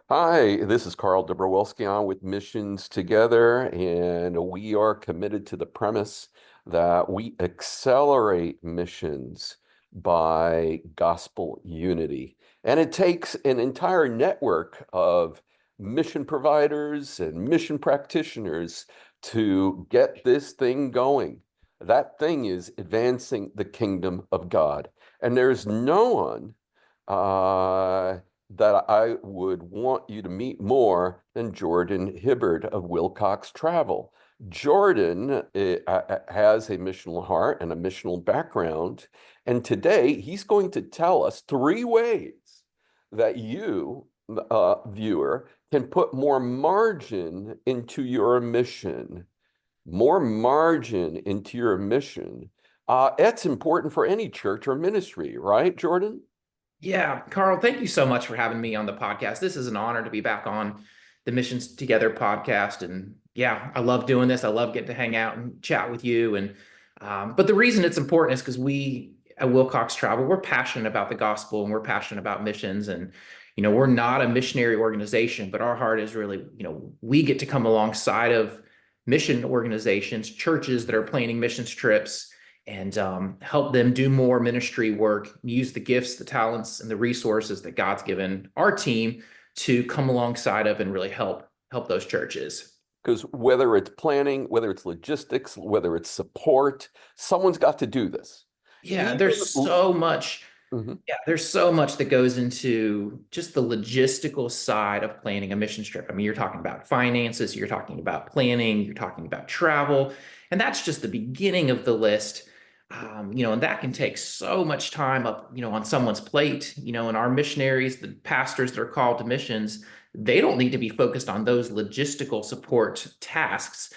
Hi, this is Carl Dobrowolski on with Missions Together, and we are committed to the premise that we accelerate missions by gospel unity. And it takes an entire network of mission providers and mission practitioners to get this thing going. That thing is advancing the kingdom of God. And there's no one that I would want you to meet more than Jordan Hibbard of Wilcox Travel. Jordan has a missional heart and a missional background, and today he's going to tell us three ways that you, viewer, can put more margin into your mission. More margin into your mission. That's important for any church or ministry, right, Jordan? Yeah, Carl, thank you so much for having me on the podcast. This is an honor to be back on the Missions Together podcast. And yeah, I love doing this. I love getting to hang out and chat with you. But the reason it's important is because we at Wilcox Travel, we're passionate about the gospel and we're passionate about missions. And, we're not a missionary organization, but our heart is really, we get to come alongside of mission organizations, churches that are planning missions trips and help them do more ministry work, use the gifts, the talents, and the resources that God's given our team to come alongside of and really help those churches. Because whether it's planning, whether it's logistics, whether it's support, someone's got to do this. Yeah, Even, Mhm. there's so much that goes into just the logistical side of planning a mission trip. I mean, you're talking about finances, you're talking about planning, you're talking about travel, and that's just the beginning of the list. And that can take so much time up, on someone's plate. And our missionaries, the pastors that are called to missions, they don't need to be focused on those logistical support tasks.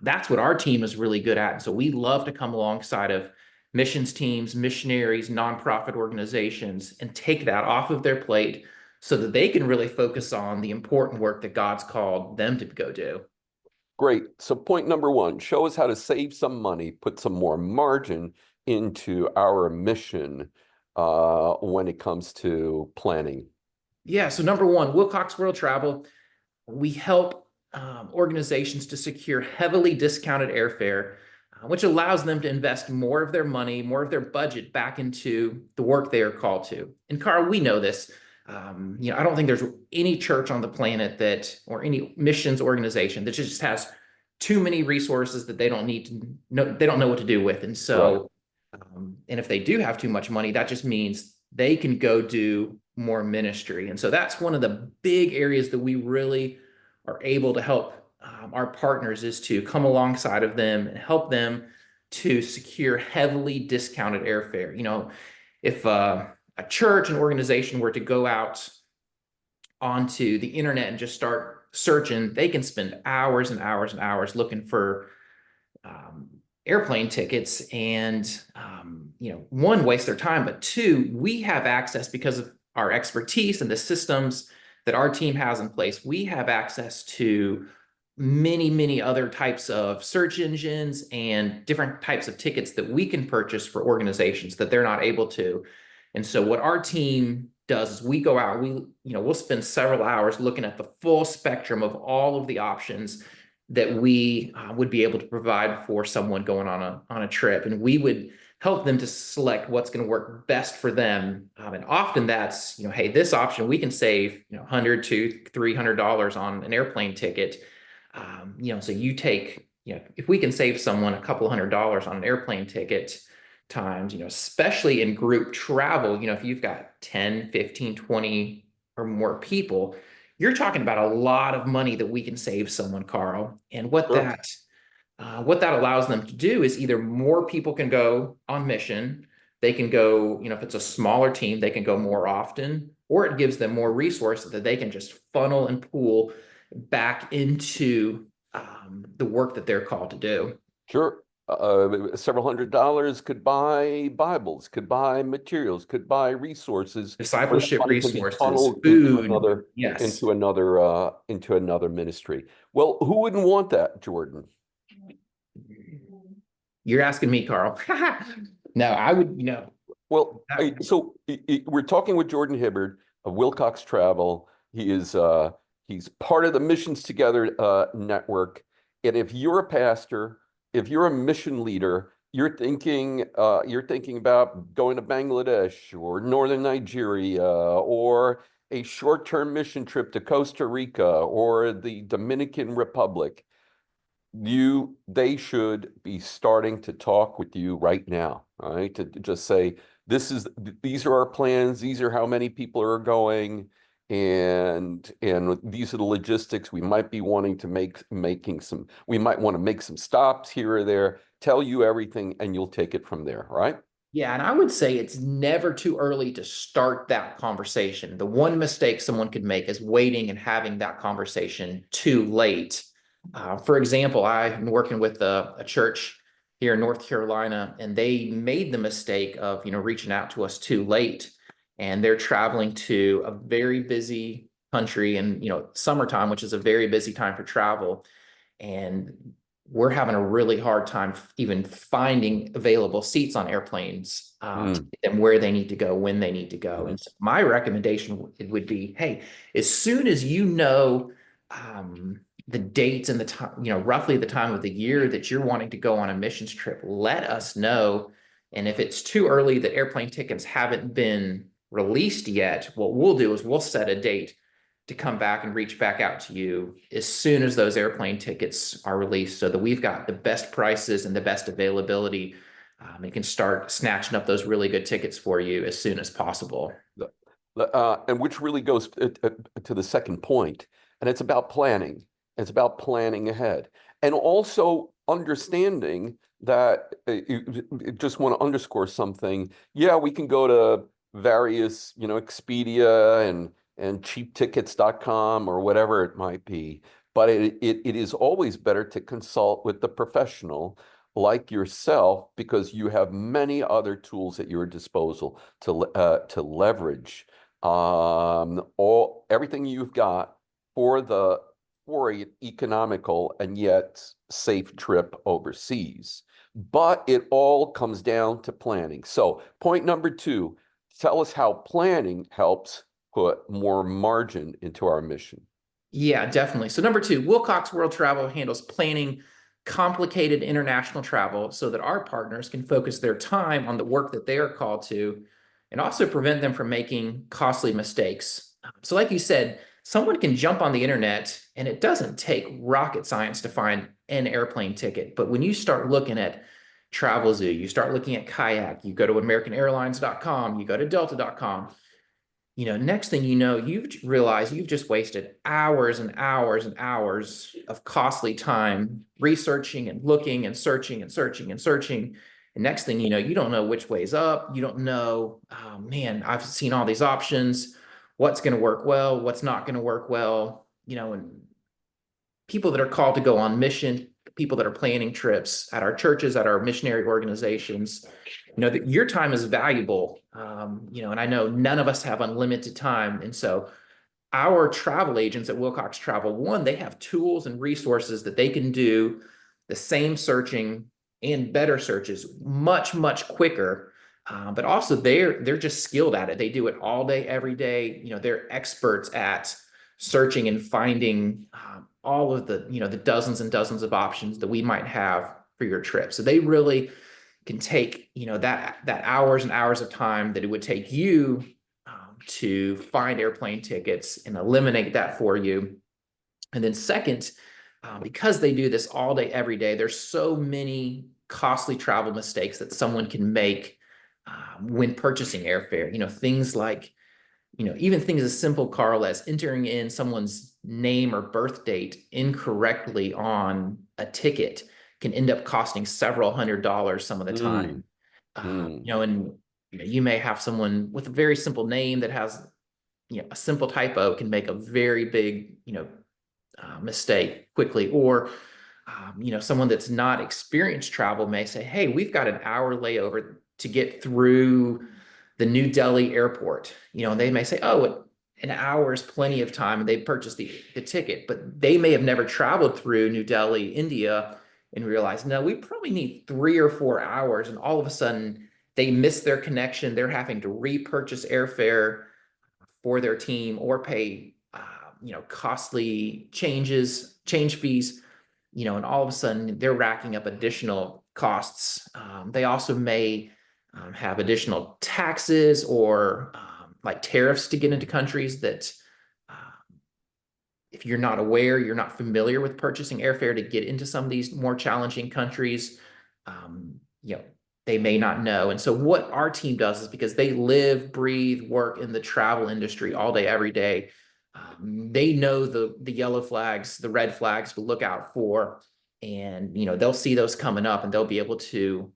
That's what our team is really good at. And so we love to come alongside of missions teams, missionaries, nonprofit organizations, and take that off of their plate so that they can really focus on the important work that God's called them to go do. Great. So point number one, show us how to save some money, put some more margin into our mission when it comes to planning. Yeah. So number one, Wilcox World Travel, we help organizations to secure heavily discounted airfare, which allows them to invest more of their money, more of their budget back into the work they are called to. And Carl, we know this. I don't think there's any church on the planet or any missions organization that just has too many resources that they don't need to know, they don't know what to do with. And Right. so, and if they do have too much money, that just means they can go do more ministry. And so that's one of the big areas that we really are able to help our partners is to come alongside of them and help them to secure heavily discounted airfare. If a church, an organization were to go out onto the internet and just start searching, they can spend hours and hours and hours looking for um, airplane tickets and one, waste their time, but two, we have access because of our expertise and the systems that our team has in place. We have access to many other types of search engines and different types of tickets that we can purchase for organizations that they're not able to. And so what our team does is we go out, we'll spend several hours looking at the full spectrum of all of the options that we would be able to provide for someone going on a trip, and we would help them to select what's going to work best for them. And often that's, hey, this option we can save, $100 to $300 on an airplane ticket. So you take, if we can save someone a couple $100 on an airplane ticket times, especially in group travel, if you've got 10, 15, 20 or more people, you're talking about a lot of money that we can save someone, Carl. And Sure. what that allows them to do is either more people can go on mission, they can go, if it's a smaller team, they can go more often, or it gives them more resources that they can just funnel and pool back into the work that they're called to do. Sure. Several $100s could buy Bibles, could buy materials, could buy resources, and that Discipleship money can be resources, funneled food. Yes. into another ministry. Well, who wouldn't want that, Jordan? You're asking me, Carl. No, I would, Well, so we're talking with Jordan Hibbard of Wilcox Travel. He's part of the Missions Together network. And if you're a pastor, if you're a mission leader, you're thinking about going to Bangladesh or northern Nigeria or a short-term mission trip to Costa Rica or the Dominican Republic, they should be starting to talk with you right now, all right? To just say, these are our plans, these are how many people are going, and these are the logistics. We might be wanting to we might want to make some stops here or there, tell you everything, and you'll take it from there, right? Yeah, and I would say it's never too early to start that conversation. The one mistake someone could make is waiting and having that conversation too late. For example, I've been working with a church here in North Carolina, and they made the mistake of, reaching out to us too late. And they're traveling to a very busy country and, summertime, which is a very busy time for travel. And we're having a really hard time even finding available seats on airplanes to Mm, get them where they need to go, when they need to go. mhm. And so my recommendation would be, hey, as soon as the dates and the time, roughly the time of the year that you're wanting to go on a missions trip, let us know. And if it's too early that airplane tickets haven't been released yet, what we'll do is we'll set a date to come back and reach back out to you as soon as those airplane tickets are released so that we've got the best prices and the best availability, and can start snatching up those really good tickets for you as soon as possible. And which really goes to the second point, and it's about planning. It's about planning ahead, and also understanding that just want to underscore something. Yeah, we can go to various, Expedia and cheaptickets.com or whatever it might be, but it is always better to consult with the professional like yourself because you have many other tools at your disposal to leverage everything you've got for an economical and yet safe trip overseas. But it all comes down to planning. So, point number two, tell us how planning helps put more margin into our mission. Yeah, definitely. So number two, Wilcox World Travel handles planning complicated international travel so that our partners can focus their time on the work that they are called to and also prevent them from making costly mistakes. So like you said, someone can jump on the internet and it doesn't take rocket science to find an airplane ticket. But when you start looking at Travelzoo, you start looking at Kayak, you go to AmericanAirlines.com, you go to Delta.com, next thing you know, you've realized you've just wasted hours and hours and hours of costly time researching and looking and searching and searching and searching. And next thing you don't know which way's up. You don't know, oh man, I've seen all these options. What's going to work well? What's not going to work well? And people that are called to go on mission, people that are planning trips at our churches, at our missionary organizations, that your time is valuable. And I know none of us have unlimited time. And so our travel agents at Wilcox Travel, one, they have tools and resources that they can do the same searching and better searches much, much quicker. But also they're just skilled at it. They do it all day, every day. They're experts at searching and finding all of the dozens and dozens of options that we might have for your trip. So they really can take that hours and hours of time that it would take you to find airplane tickets and eliminate that for you. And then second, because they do this all day, every day, there's so many costly travel mistakes that someone can make when purchasing airfare. Things like, even things as simple, Carl, as entering in someone's name or birth date incorrectly on a ticket can end up costing several $100s some of the Mm, time. mm, And you may have someone with a very simple name that has, a simple typo can make a very big, mistake quickly. Or, someone that's not experienced travel may say, hey, we've got an hour layover to get through the New Delhi airport. And they may say, oh, an hour is plenty of time, and they purchase the ticket, but they may have never traveled through New Delhi, India, and realize, no, we probably need 3 or 4 hours. And all of a sudden they miss their connection. They're having to repurchase airfare for their team or pay costly change fees, and all of a sudden they're racking up additional costs. They also may have additional taxes or like tariffs to get into countries that if you're not aware, you're not familiar with purchasing airfare to get into some of these more challenging countries, um, you know, they may not know. And so what our team does is because they live, breathe, work in the travel industry all day, every day, they know the yellow flags, the red flags to look out for. And, they'll see those coming up and they'll be able to,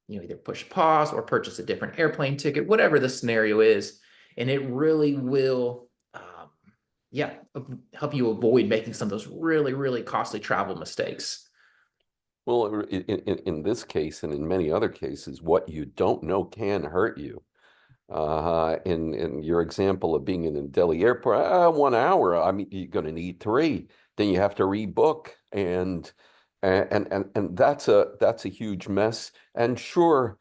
either push pause or purchase a different airplane ticket, whatever the scenario is. And it really will yeah, help you avoid making some of those really, really costly travel mistakes. Well, in this case and in many other cases, what you don't know can hurt you. In your example of being in the Delhi airport, 1 hour, I mean, you're going to need three. Then you have to rebook, and that's a huge mess. And sure,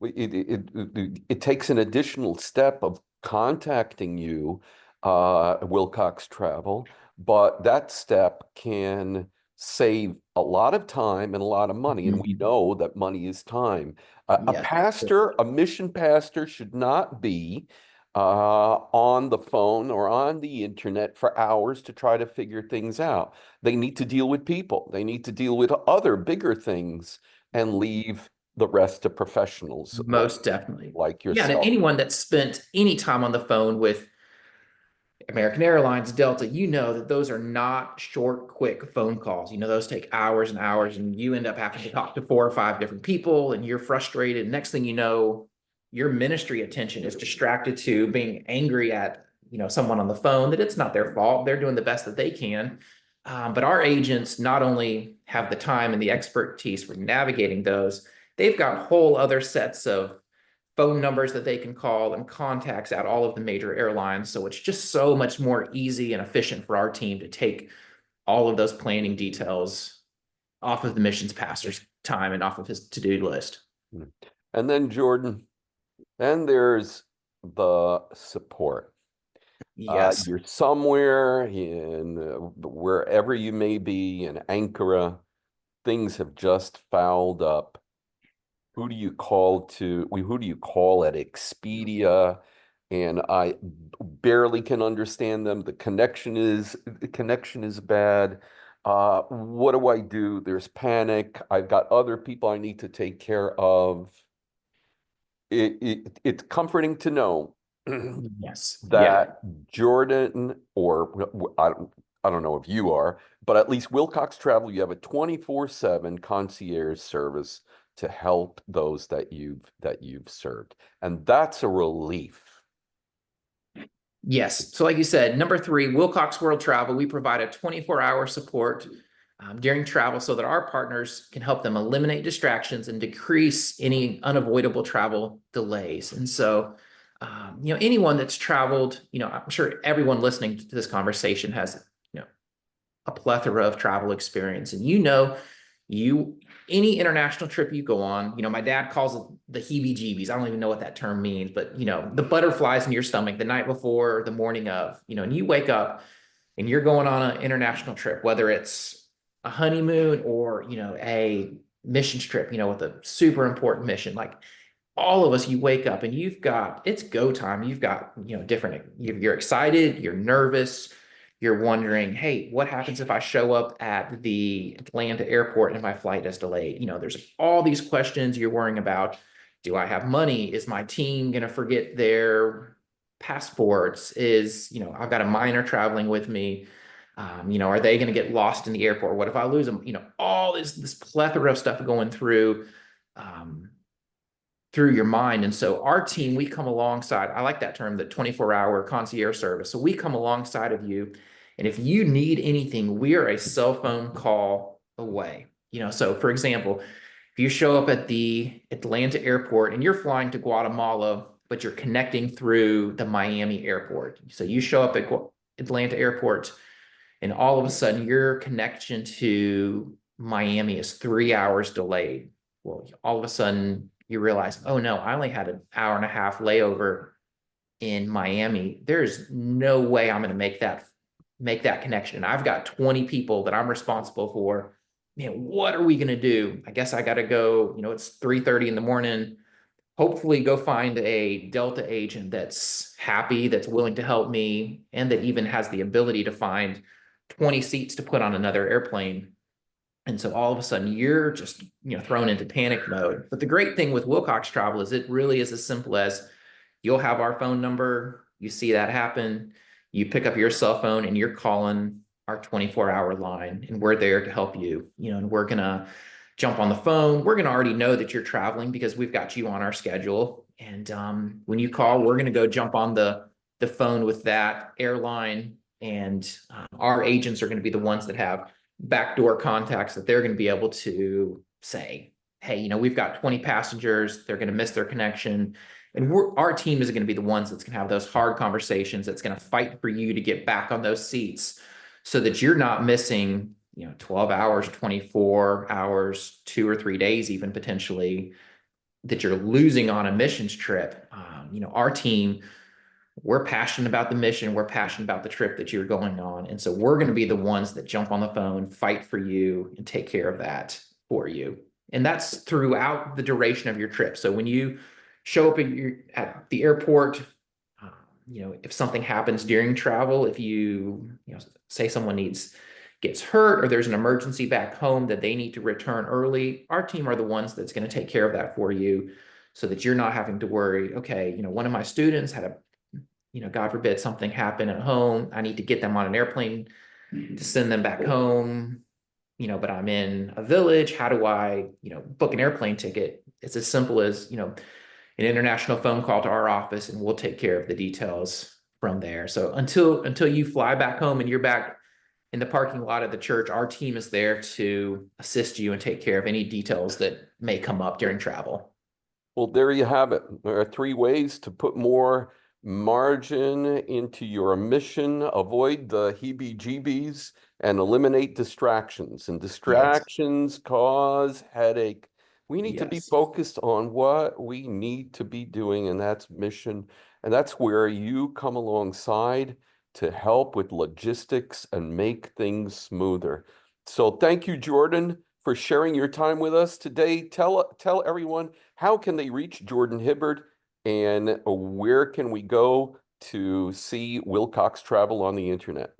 it takes an additional step of contacting you, Wilcox Travel, but that step can save a lot of time and a lot of money. And we Mhm. know that money is time. A Yes. pastor, a mission pastor, should not be on the phone or on the internet for hours to try to figure things out. They need to deal with people. They need to deal with other bigger things and leave the rest to professionals Most definitely. like Yeah, and yourself. anyone that spent any time on the phone with American Airlines, Delta, that those are not short, quick phone calls. Those take hours and hours, and you end up having to talk to 4 or 5 different people, and you're frustrated. Next thing you know, your ministry attention is distracted to being angry at someone on the phone that it's not their fault. They're doing the best that they can. But our agents not only have the time and the expertise for navigating those, they've got whole other sets of phone numbers that they can call and contacts at all of the major airlines. So it's just so much more easy and efficient for our team to take all of those planning details off of the missions pastor's time and off of his to-do list. And then Jordan, then there's the support. Yes. You're somewhere in wherever you may be in Ankara, things have just fouled up. Who do you call who do you call at Expedia? And I barely can understand them. The connection is bad. What do I do? There's panic. I've got other people I need to take care of. It's comforting to know Yes. Yeah. that Jordan, or I don't know if you are, but at least Wilcox Travel, you have a 24/7 concierge service to help those that you've served. And that's a relief. Yes. So, like you said, number three, Wilcox World Travel, we provide a 24-hour support during travel so that our partners can help them eliminate distractions and decrease any unavoidable travel delays. And so, anyone that's traveled, I'm sure everyone listening to this conversation has, a plethora of travel experience. And you any international trip you go on, my dad calls it the heebie-jeebies. I don't even know what that term means, but the butterflies in your stomach the night before or the morning of, and you wake up and you're going on an international trip, whether it's a honeymoon or, a missions trip, with a super important mission. Like all of us, you wake up and it's go time. You've got, different, you're excited, you're nervous, you're wondering, hey, what happens if I show up at the Atlanta airport and my flight is delayed? There's all these questions you're worrying about. Do I have money? Is my team going to forget their passports? I've got a minor traveling with me. Are they going to get lost in the airport? What if I lose them? All this plethora of stuff going um, through your mind. And so our team, we come alongside, I like that term, the 24-hour concierge service. So we come alongside of you. And if you need anything, we are a cell phone call away. So for example, if you show up at the Atlanta airport and you're flying to Guatemala, but you're connecting through the Miami airport. So you show up at Atlanta airport and all of a sudden your connection to Miami is 3 hours delayed. Well, all of a sudden you realize, oh no, I only had an hour and a half layover in Miami, there's no way I'm going to make that connection. And I've got 20 people that I'm responsible for. Man, what are we going to do? I guess I got to go, it's 3:30 in the morning. Hopefully go find a Delta agent that's happy, that's willing to help me, and that even has the ability to find 20 seats to put on another airplane. And so all of a sudden you're just, thrown into panic mode. But the great thing with Wilcox Travel is it really is as simple as you'll have our phone number, you see that happen, you pick up your cell phone and you're calling our 24-hour line, and we're there to help you, and we're going to jump on the phone. We're going to already know that you're traveling because we've got you on our schedule. And when you call, we're going to go jump on the phone with that airline, and our agents are going to be the ones that have backdoor contacts that they're going to be able to say, hey, we've got 20 passengers, they're going to miss their connection. And our team is going to be the ones that's going to have those hard conversations, that's going to fight for you to get back on those seats so that you're not missing, 12 hours, 24 hours, 2 or 3 days, even potentially, that you're losing on a missions trip. Our team, we're passionate about the mission. We're passionate about the trip that you're going on. And so we're going to be the ones that jump on the phone, fight for you, and take care of that for you. And that's throughout the duration of your trip. So when you show up at the airport, if something happens during travel, if say someone gets hurt or there's an emergency back home that they need to return early, our team are the ones that's going to take care of that for you, so that you're not having to worry, okay, one of my students had a, God forbid something happened at home. I need to get them on an airplane to send them back home, but I'm in a village. How do I, book an airplane ticket? It's as simple as, an international phone call to our office, and we'll take care of the details from there. So until you fly back home and you're back in the parking lot of the church, our team is there to assist you and take care of any details that may come up during travel. Well, there you have it. There are 3 ways to put more margin into your mission, avoid the heebie-jeebies, and eliminate distractions. And Yes. distractions cause headache. We need to be Yes. focused on what we need to be doing, and that's mission. And that's where you come alongside to help with logistics and make things smoother. So thank you, Jordan, for sharing your time with us today. Tell everyone, how can they reach Jordan Hibbard, and where can we go to see Wilcox Travel on the internet?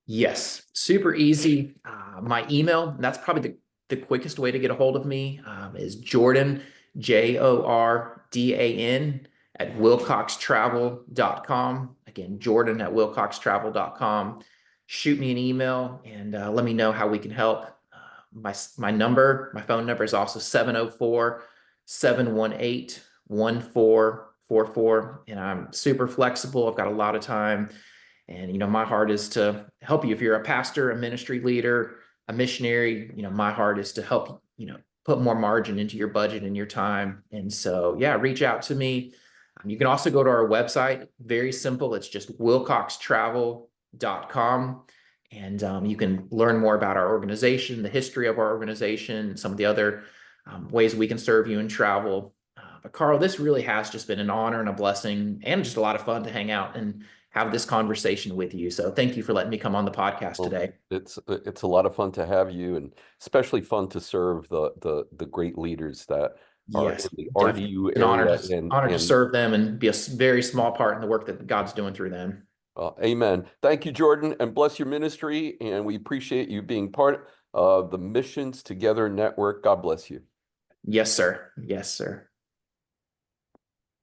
Yes, super easy. My email, and that's probably the quickest way to get a hold of me, is Jordan, JORDAN, at wilcoxtravel.com. Again, Jordan at wilcoxtravel.com. Shoot me an email and let me know how we can help. My phone number is also 704-718-1444. And I'm super flexible. I've got a lot of time. And, my heart is to help you. If you're a pastor, a ministry leader, a missionary, my heart is to help, put more margin into your budget and your time. And so, yeah, reach out to me. You can also go to our website. Very simple. It's just wilcoxtravel.com. And you can learn more about our organization, the history of our organization, some of the other ways we can serve you in travel. But Carl, this really has just been an honor and a blessing, and just a lot of fun to hang out and have this conversation with you. So thank you for letting me come on the podcast Well, today. it's a lot of fun to have you, and especially fun to serve the great leaders that are in Yes, the definitely. RDU An honor area, to and serve them and be a very small part in the work that God's doing through them. amen. Thank you, Jordan, and bless your ministry. And we appreciate you being part of the Missions Together Network. God bless you. Yes, sir. Yes, sir.